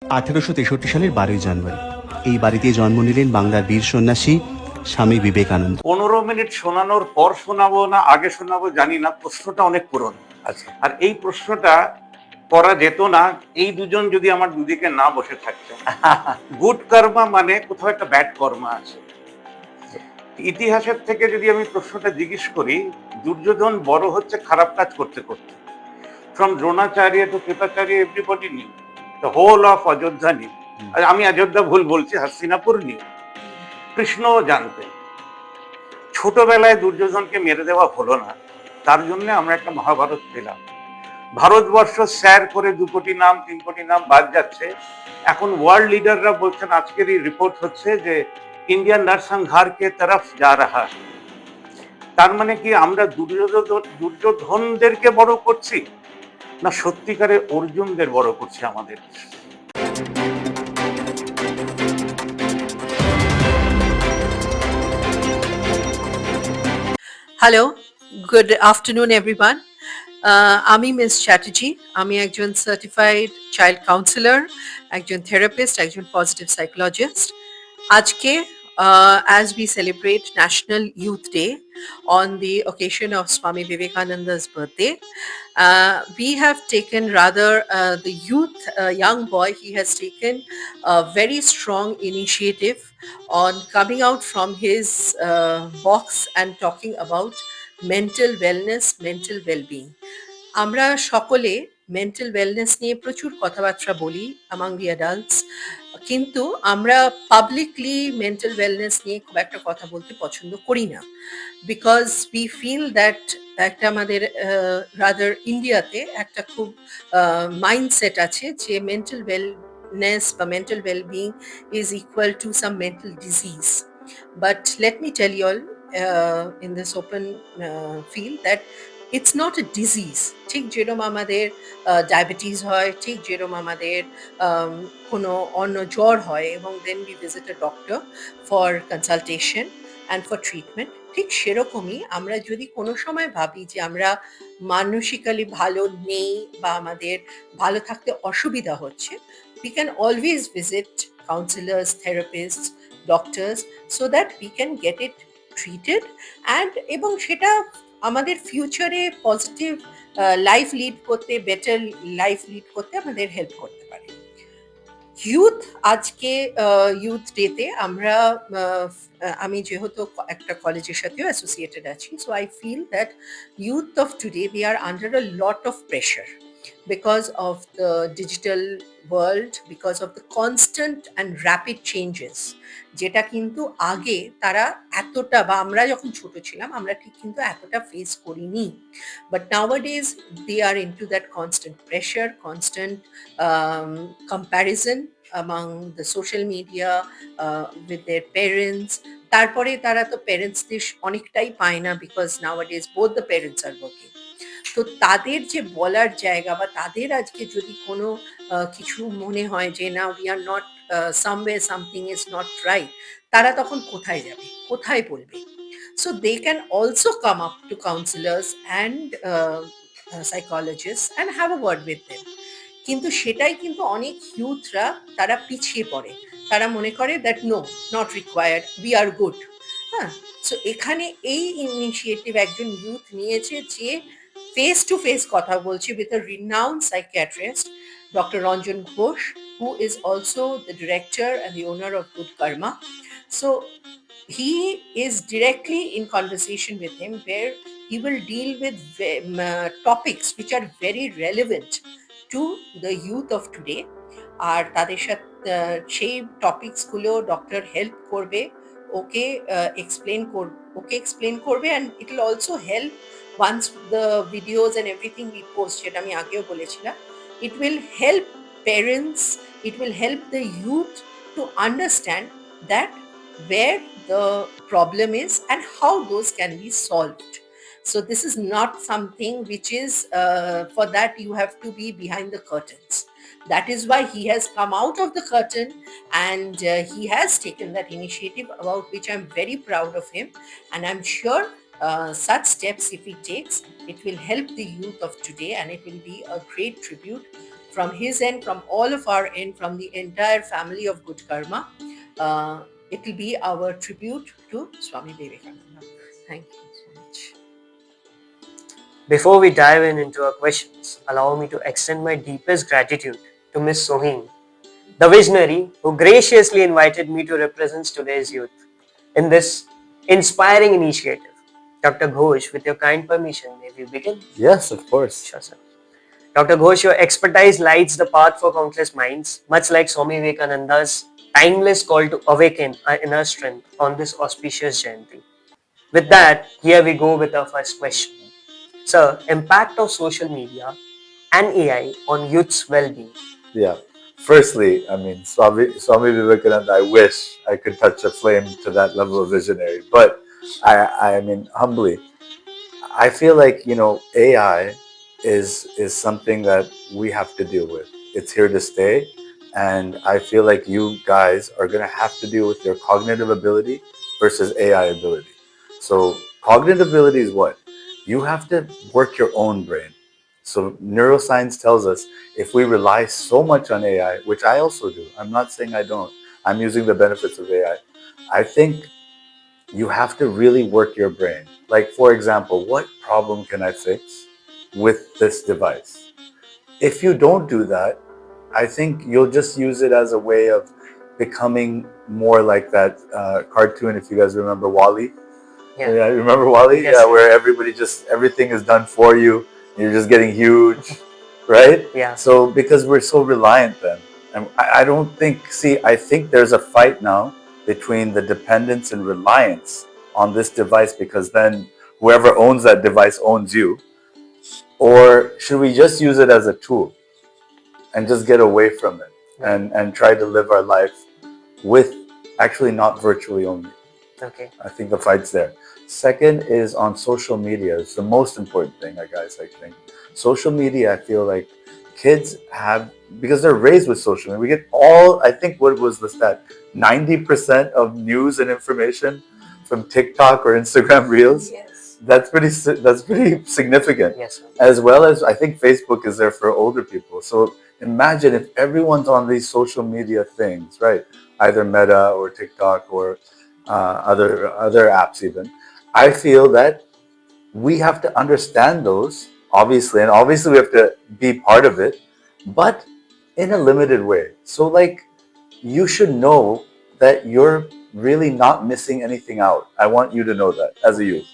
1863 সালের 12ই জানুয়ারি এই বাড়িতে জন্ম নিলেন বাংলার বীর সন্ন্যাসী স্বামী বিবেকানন্দ। 15 মিনিট শোনানোর পর শোনাবো না আগে শোনাবো জানি না, প্রশ্নটা অনেক পুরনো। আচ্ছা, আর এই প্রশ্নটা করা যেত না এই দুজন যদি আমার দুদিকে না বসে থাকতো। গুড কর্মা মানে কোথাও একটা ব্যাড কর্মা আছে। ইতিহাসের থেকে যদি আমি প্রশ্নটা জিজ্ঞেস করি, দুর্যোধন বড় হচ্ছে খারাপ কাজ করতে করতে। From Dronacharya to Kripacharya everybody knew, the whole of Ayodhya knew. আমি অযোধ্যা ভুল বলছি, হস্তিনাপুর নিউ। কৃষ্ণও জানতেন। ছোটবেলায় দুর্যোধনকে মেরে দেওয়া হলো না, তার জন্য আমরা একটা মহাভারত পেলাম। ভারতবর্ষ স্যার করে 2 কোটি নাম 3 কোটি নাম বাদ যাচ্ছে। এখন ওয়ার্ল্ড লিডাররা বলছেন, আজকের এই রিপোর্ট হচ্ছে যে ইন্ডিয়া নরসংহার কে তরফ যা রাহা। তার মানে কি আমরা দুর্যোধনদেরকে বড় করছি না সত্যিকারের অর্জুনদের বড় করছি আমাদের? Hello, good afternoon everyone. আমি মিস চ্যাটার্জি। আমি একজন সার্টিফাইড চাইল্ড কাউন্সিলর, একজন থেরাপিস্ট, একজন পজিটিভ সাইকোলজিস্ট। আজকে as we celebrate National Youth Day on the occasion of Swami Vivekananda's birthday, we have taken rather the youth, young boy, he has taken a very strong initiative on coming out from his box and talking about mental wellness, mental well-being. আমরা সকলে mental wellness নিয়ে প্রচুর কথাবার্তা বলি among the adults, কিন্তু আমরা publicly mental wellness নিয়ে খুব একটা কথা বলতে পছন্দ করি না, বিকজ উই ফিল দ্যাট একটা আমাদের রাদার ইন্ডিয়াতে একটা খুব মাইন্ডসেট আছে যে মেন্টাল ওয়েলনেস বা mental wellbeing is equal to some mental disease. But let me tell you all in this open field that it's not a disease. ঠিক যেরকম আমাদের ডায়াবেটিস হয়, ঠিক যেরকম আমাদের কোনো অন্য জ্বর হয় এবং দেন we visit a doctor for consultation and for treatment, ঠিক সেরকমই আমরা যদি কোনো সময় ভাবি যে আমরা মানসিক্যালি ভালো নেই বা আমাদের ভালো থাকতে অসুবিধা হচ্ছে, we can always visit counselors, therapists, doctors so that we can get it treated and এবং সেটা আমাদের ফিউচারে পজিটিভ লাইফ লিড করতে, বেটার লাইফ লিড করতে আমাদের হেল্প করতে পারে। ইউথ আজকে ইউথ ডেতে আমরা আমি যেহেতু একটা কলেজের সাথেও অ্যাসোসিয়েটেড আছি, so I feel that youth of today they are under a lot of pressure because of the digital world, because of the constant and rapid changes, যেটা কিন্তু আগে তারা এতটা বা আমরা যখন ছোট ছিলাম আমরা ঠিক কিন্তু এতটা ফেস করিনি। But nowadays they are into that constant pressure, constant comparison among the social media with their parents. তারপরে তারা তো প্যারেন্টসদের অনেকটাই পায় না, because nowadays both the parents are working. তো তাদের যে বলার জায়গা বা তাদের আজকে যদি কোনো কিছু মনে হয় যে না we are not somewhere something is not right, তারা তখন কোথায় যাবে, কোথায় বলবে? So they can also come up to counsellors and psychologist and have a word with them. কিন্তু সেটাই কিন্তু অনেক ইউথরা তারা পিছিয়ে পড়ে, তারা মনে করে that no, not required, we are good. হ্যাঁ, সো এখানে এই ইনিশিয়েটিভ একজন ইউথ নিয়েছে যে face to face কথা বলছি with a renowned psychiatrist, Dr. Ranjan Ghosh, who is also the director and the owner of Good Karma. So he is directly in conversation with him where he will deal with topics which are very relevant to the youth of today. আর তাদের সাথে সেই topics গুলো doctor help করবে, ওকে explain করবে, and it will also help once the videos and everything we post, যেটা আমি আগেও বলেছিলাম, it will help parents, it will help the youth to understand that where the problem is and how those can be solved. So this is not something which is for that you have to be behind the curtains. That is why he has come out of the curtain and he has taken that initiative, about which I'm very proud of him, and I'm sure such steps if he takes, it will help the youth of today and it will be a great tribute from his end, from all of our end, from the entire family of good karma. It will be our tribute to Swami Vivekananda. Thank you so much. Before we dive into our questions, allow me to extend my deepest gratitude to Miss Sohini, the visionary who graciously invited me to represent today's youth in this inspiring initiative. Dr. Ghosh, with your kind permission, may we begin? Yes, of course. Sure, sir. Dr. Ghosh, your expertise lights the path for countless minds, much like Swami Vivekananda's timeless call to awaken our inner strength on this auspicious Jayanti. With that, here we go with our first question. Sir, impact of social media and AI on youth's well-being. Yeah. Firstly, I mean, Swami Vivekananda, I wish I could touch a flame to that level of visionary. But I mean, humbly, I feel like, AI is something that we have to deal with. It's here to stay. And I feel like you guys are going to have to deal with your cognitive ability versus AI ability. So cognitive ability is what? You have to work your own brain. So neuroscience tells us if we rely so much on AI, which I also do, I'm not saying I don't, I'm using the benefits of AI. I think you have to really work your brain. Like, for example, what problem can I fix with this device? If you don't do that, I think you'll just use it as a way of becoming more like that cartoon, if you guys remember Wall-E. Yeah, remember Wall-E? Yes, yeah, sir. where everybody everything is done for you. You're just getting huge, right? Yeah. So because we're so reliant then. And I don't think, I think there's a fight now between the dependence and reliance on this device, because then whoever owns that device owns you. Or should we just use it as a tool and just get away from it and try to live our life with actually not virtually only? Okay. I think the fight's there. Second is on social media. It's the most important thing, guys, I think. Social media, I feel like kids have, because they're raised with social media, we get I think what was the stat? 90% of news and information from TikTok or Instagram Reels. Yes. That's pretty significant. Yes. As well as I think Facebook is there for older people. So imagine if everyone's on these social media things, right? Either Meta or TikTok or other apps even. I feel that we have to understand those, obviously, and obviously we have to be part of it, but in a limited way. So like, you should know that you're really not missing anything out. I want you to know that as a youth,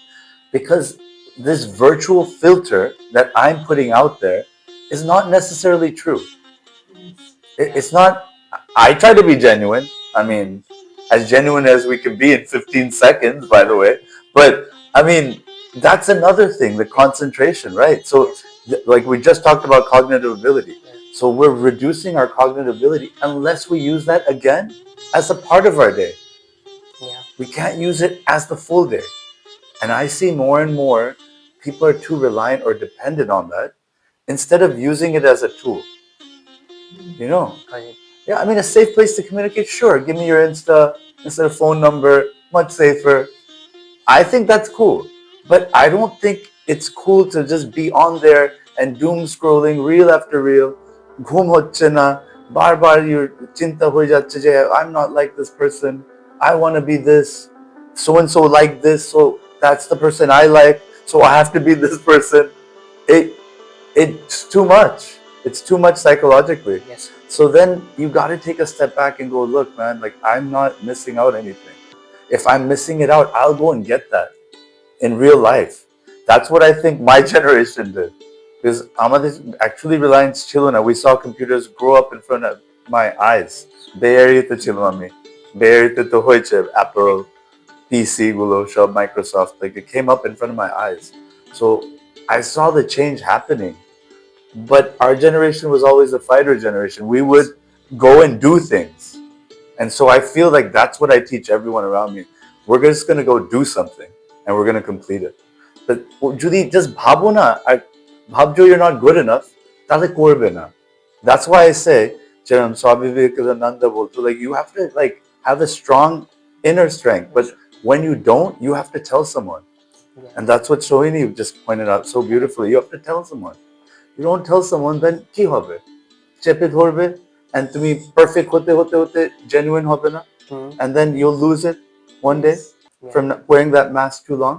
because this virtual filter that I'm putting out there is not necessarily true. It's not. I try to be genuine. I mean, as genuine as we can be in 15 seconds, by the way. But I mean, that's another thing, the concentration, right? So like we just talked about cognitive ability. So we're reducing our cognitive ability unless we use that again as a part of our day. Yeah. We can't use it as the full day. And I see more and more people are too reliant or dependent on that instead of using it as a tool. You know? Yeah, I mean, a safe place to communicate, sure. Give me your Insta instead of phone number, much safer. I think that's cool. But I don't think it's cool to just be on there and doom scrolling reel after reel. Ghum hocche na, bar your chinta hoye jacche je, I'm not like this person. I want to be this. So and so like this, so that's the person I like. So I have to be this person. It's too much. It's too much psychologically. Yes. So then you got to take a step back and go, look, man, like I'm not missing out anything. If I'm missing it out, I'll go and get that in real life. That's what I think my generation did. Because Amadeus actually reliance chiluna. We saw computers grow up in front of my eyes. Bay Area to chilunami. Bay Area to hoiche, Apple, PC, Google, Shop, Microsoft. Like it came up in front of my eyes. So I saw the change happening. But our generation was always a fighter generation. We would go and do things. And so I feel like that's what I teach everyone around me. We're just going to go do something and we're going to complete it. But Judy, just bhabo na. Bhabjo you're not good enough. Tale korbe na. That's why I say, Swami Vivekananda bolto, like you have to like have a strong inner strength. But when you don't, you have to tell someone. And that's what Sohini just pointed out so beautifully. You have to tell someone. You don't tell someone, then ki hobe? চেপে ধরবে and তুমি perfect হতে হতে হতে genuine হবে না, and then you'll lose it one day from wearing that mask too long.